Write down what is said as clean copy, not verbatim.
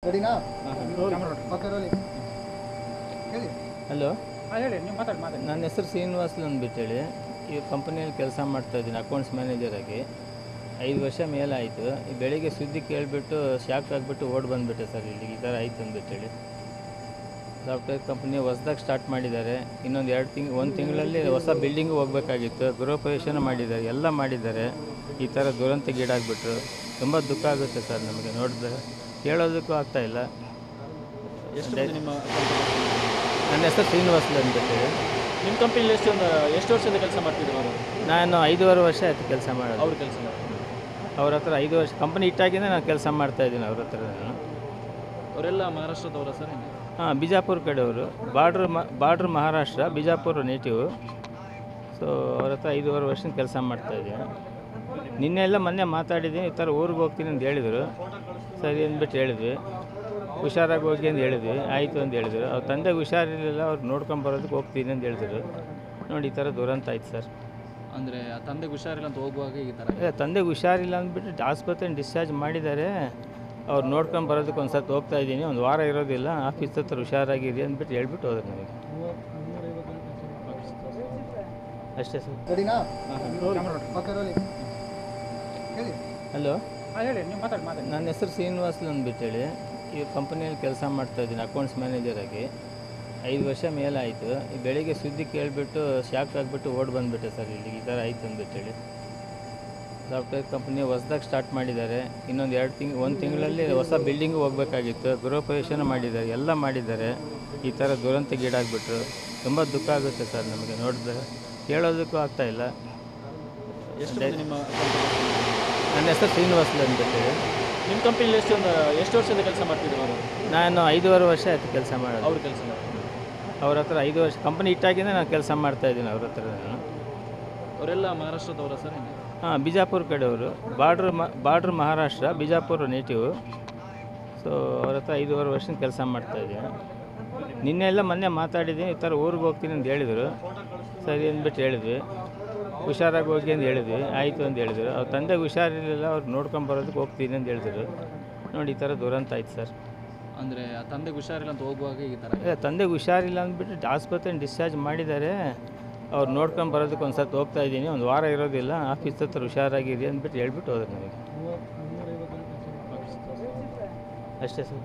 ರೆಡಿನಾ? ಓಕೆ ರೋಲಿ. ಹೇಳಿ. ಹಲೋ, ಹೇಳಿ, ನೀವು ಮಾತಾಡಿ. ನನ್ನ ಹೆಸರು ಶ್ರೀನಿವಾಸ್ಲು ಅಂದ್ಬಿಟ್ಟೇಳಿ ಈ ಕಂಪನಿಯಲ್ಲಿ ಕೆಲಸ ಮಾಡ್ತಾಯಿದ್ದೀನಿ ಅಕೌಂಟ್ಸ್ ಮ್ಯಾನೇಜರಾಗಿ. 5 ವರ್ಷ ಮೇಲಾಯಿತು. ಈ ಬೆಳಿಗ್ಗೆ ಸುದ್ದಿ ಕೇಳಿಬಿಟ್ಟು ಶಾಕ್ ಆಗಿಬಿಟ್ಟು ಓಡಿ ಬಂದುಬಿಟ್ಟೆ ಸರ್, ಇಲ್ಲಿ ಈ ಥರ ಆಯಿತು ಅಂದ್ಬಿಟ್ಟೇಳಿ. ಸಾಫ್ಟ್ವೇರ್ ಕಂಪ್ನಿ ಹೊಸ್ದಾಗಿ ಸ್ಟಾರ್ಟ್ ಮಾಡಿದ್ದಾರೆ. ಇನ್ನೊಂದು 1 ತಿಂಗಳಲ್ಲಿ ಹೊಸ ಬಿಲ್ಡಿಂಗು ಹೋಗಬೇಕಾಗಿತ್ತು. ಗೃಹ ಪ್ರವೇಶನ ಮಾಡಿದ್ದಾರೆ, ಎಲ್ಲ ಮಾಡಿದ್ದಾರೆ. ಈ ಥರ ದುರಂತಗೀಡಾಗ್ಬಿಟ್ರು. ತುಂಬ ದುಃಖ ಆಗುತ್ತೆ ಸರ್ ನಮಗೆ ನೋಡಿದ್ರೆ, ಹೇಳೋದಕ್ಕೂ ಆಗ್ತಾಯಿಲ್ಲ. ನನ್ನ ಹೆಸರು ಶ್ರೀನಿವಾಸ್ಲು ಅಂದ್ಬಿಟ್ಟೇಳಿ. ನಿಮ್ಮ ಕಂಪನಿಲಿ ಎಷ್ಟು ವರ್ಷದಿಂದ ಕೆಲಸ ಮಾಡ್ತಿದ್ರು ಅವರು? ನಾನು 5.5 ವರ್ಷ ಆಯಿತು ಕೆಲಸ ಮಾಡೋದು. ಅವ್ರು ಕೆಲಸ ಮಾಡ್ತಾರೆ ಅವ್ರ ಹತ್ರ 5 ವರ್ಷ ಕಂಪನಿ ಇಟ್ಟಾಗಿಂದ ನಾನು ಕೆಲಸ ಮಾಡ್ತಾಯಿದ್ದೀನಿ ಅವ್ರ ಹತ್ರ. ನಾನು ಅವರೆಲ್ಲ ಮಹಾರಾಷ್ಟ್ರದವರ ಸರ್? ಹಾಂ, ಬಿಜಾಪುರ ಕಡೆಯವರು. ಬಾರ್ಡ್ರ್ ಮಹಾರಾಷ್ಟ್ರ, ಬಿಜಾಪುರ ನೇಟಿವು. ಸೊ ಅವ್ರ ಹತ್ರ 5.5 ವರ್ಷದಿಂದ ಕೆಲಸ ಮಾಡ್ತಾಯಿದ್ದೀನಿ. ಮೊನ್ನೆ ಮಾತಾಡಿದ್ದೀನಿ, ಈ ಥರ ಊರಿಗೆ ಹೋಗ್ತೀನಿ ಅಂತ ಹೇಳಿದರು. ಸರಿ ಅಂದ್ಬಿಟ್ಟು ಹೇಳಿದ್ವಿ. ಹುಷಾರಾಗಿ ಹೋಗಿ ಅಂತ ಹೇಳಿದ್ವಿ. ಆಯಿತು ಅಂತ ಹೇಳಿದರು. ಅವ್ರ ತಂದೆಗೆ ಹುಷಾರಿರಲಿಲ್ಲ, ಅವ್ರು ನೋಡ್ಕೊಂಬರೋದಕ್ಕೆ ಹೋಗ್ತೀನಿ ಅಂತ ಹೇಳಿದ್ರು. ನೋಡಿ ಈ ಥರ ದುರಂತ ಆಯ್ತು ಸರ್. ಅಂದರೆ ತಂದೆಗೆ ಹುಷಾರಿಲ್ಲ ಅಂತ ಹೋಗುವಾಗ ಈ ಥರ? ತಂದೆಗೆ ಹುಷಾರಿಲ್ಲ ಅಂದ್ಬಿಟ್ಟು ಆಸ್ಪತ್ರೆನ ಡಿಸ್ಚಾರ್ಜ್ ಮಾಡಿದ್ದಾರೆ. ಅವ್ರು ನೋಡ್ಕೊಂಡು ಬರೋದಕ್ಕೆ ಒಂದು ಸರ್ತಿ ಹೋಗ್ತಾ ಇದ್ದೀನಿ, ಒಂದು ವಾರ ಇರೋದಿಲ್ಲ, ಆಫೀಸ್ ಹತ್ರ ಹುಷಾರಾಗಿರಿ ಅಂದ್ಬಿಟ್ಟು ಹೇಳ್ಬಿಟ್ಟು ಹೋದ್ರು ನನಗೆ. ಅಷ್ಟೇ ಸರ್. ರೆಡಿನಾ? ಓಕೆ ರೋಲಿ. ಹೇಳಿ. ಹಲೋ, ಹೇಳಿ, ನೀವು ಮಾತಾಡಿ. ನನ್ನ ಹೆಸರು ಶ್ರೀನಿವಾಸ್ಲು ಅಂದ್ಬಿಟ್ಟೇಳಿ ಈ ಕಂಪನಿಯಲ್ಲಿ ಕೆಲಸ ಮಾಡ್ತಾಯಿದ್ದೀನಿ ಅಕೌಂಟ್ಸ್ ಮ್ಯಾನೇಜರಾಗಿ. 5 ವರ್ಷ ಮೇಲಾಯಿತು. ಈ ಬೆಳಿಗ್ಗೆ ಸುದ್ದಿ ಕೇಳಿಬಿಟ್ಟು ಶಾಕ್ ಆಗಿಬಿಟ್ಟು ಓಡಿ ಬಂದುಬಿಟ್ಟೆ ಸರ್, ಇಲ್ಲಿ ಈ ಥರ ಆಯಿತು ಅಂದ್ಬಿಟ್ಟೇಳಿ. ಸಾಫ್ಟ್ವೇರ್ ಕಂಪ್ನಿ ಹೊಸ್ದಾಗಿ ಸ್ಟಾರ್ಟ್ ಮಾಡಿದ್ದಾರೆ. ಇನ್ನೊಂದು 1 ತಿಂಗಳಲ್ಲಿ ಹೊಸ ಬಿಲ್ಡಿಂಗು ಹೋಗಬೇಕಾಗಿತ್ತು. ಗೃಹ ಪ್ರವೇಶನ ಮಾಡಿದ್ದಾರೆ, ಎಲ್ಲ ಮಾಡಿದ್ದಾರೆ. ಈ ಥರ ದುರಂತಗೀಡಾಗ್ಬಿಟ್ರು. ತುಂಬ ದುಃಖ ಆಗುತ್ತೆ ಸರ್ ನಮಗೆ ನೋಡಿದ್ರೆ, ಹೇಳೋದಕ್ಕೂ ಆಗ್ತಾಯಿಲ್ಲ. ನನ್ನ ಹೆಸರು ಶ್ರೀನಿವಾಸ್ಲು ಅಂದ್ಬಿಟ್ಟೇಳಿ. ನಿಮ್ಮ ಕಂಪನಿಲಿ ಎಷ್ಟು ವರ್ಷದಿಂದ ಕೆಲಸ ಮಾಡ್ತಿದ್ರು ಅವರು? ನಾನು 5.5 ವರ್ಷ ಆಯಿತು ಕೆಲಸ ಮಾಡೋದು. ಅವ್ರು ಕೆಲಸ ಮಾಡ್ತಾರೆ ಅವ್ರ ಹತ್ರ 5 ವರ್ಷ ಕಂಪನಿ ಇಟ್ಟಾಗಿಂದ ನಾನು ಕೆಲಸ ಮಾಡ್ತಾಯಿದ್ದೀನಿ ಅವ್ರ ಹತ್ರ. ನಾನು ಅವರೆಲ್ಲ ಮಹಾರಾಷ್ಟ್ರದವರ ಸರ್? ಹಾಂ, ಬಿಜಾಪುರ ಕಡೆಯವರು. ಬಾರ್ಡ್ರ್ ಮಹಾರಾಷ್ಟ್ರ, ಬಿಜಾಪುರ ನೇಟಿವು. ಸೊ ಅವ್ರ ಹತ್ರ 5.5 ವರ್ಷದಿಂದ ಕೆಲಸ ಮಾಡ್ತಾಯಿದ್ದೀನಿ. ಮೊನ್ನೆ ಮಾತಾಡಿದ್ದೀನಿ, ಈ ಥರ ಊರಿಗೆ ಹೋಗ್ತೀನಿ ಅಂತ ಹೇಳಿದರು. ಸರಿ ಅಂದ್ಬಿಟ್ಟು ಹೇಳಿದ್ವಿ. ಹುಷಾರಾಗಿ ಹೋಗಿ ಅಂತ ಹೇಳಿದ್ವಿ. ಆಯಿತು ಅಂತ ಹೇಳಿದರು. ಅವ್ರ ತಂದೆಗೆ ಹುಷಾರಿರಲಿಲ್ಲ, ಅವ್ರು ನೋಡ್ಕೊಂಬರೋದಕ್ಕೆ ಹೋಗ್ತೀನಿ ಅಂತ ಹೇಳಿದ್ರು. ನೋಡಿ ಈ ಥರ ದುರಂತ ಆಯ್ತು ಸರ್. ಅಂದರೆ ತಂದೆಗೆ ಹುಷಾರಿಲ್ಲ ಅಂತ ಹೋಗುವಾಗ ಈ ಥರ? ತಂದೆಗೆ ಹುಷಾರಿಲ್ಲ ಅಂದ್ಬಿಟ್ಟು ಆಸ್ಪತ್ರೆನ ಡಿಸ್ಚಾರ್ಜ್ ಮಾಡಿದ್ದಾರೆ. ಅವ್ರು ನೋಡ್ಕೊಂಡು ಬರೋದಕ್ಕೆ ಒಂದು ಸರ್ತಿ ಹೋಗ್ತಾ ಇದ್ದೀನಿ, ಒಂದು ವಾರ ಇರೋದಿಲ್ಲ, ಆಫೀಸ್ ಹತ್ರ ಹುಷಾರಾಗಿರಿ ಅಂದ್ಬಿಟ್ಟು ಹೇಳ್ಬಿಟ್ಟು ಹೋದ್ರು ನನಗೆ. ಅಷ್ಟೇ ಸರ್.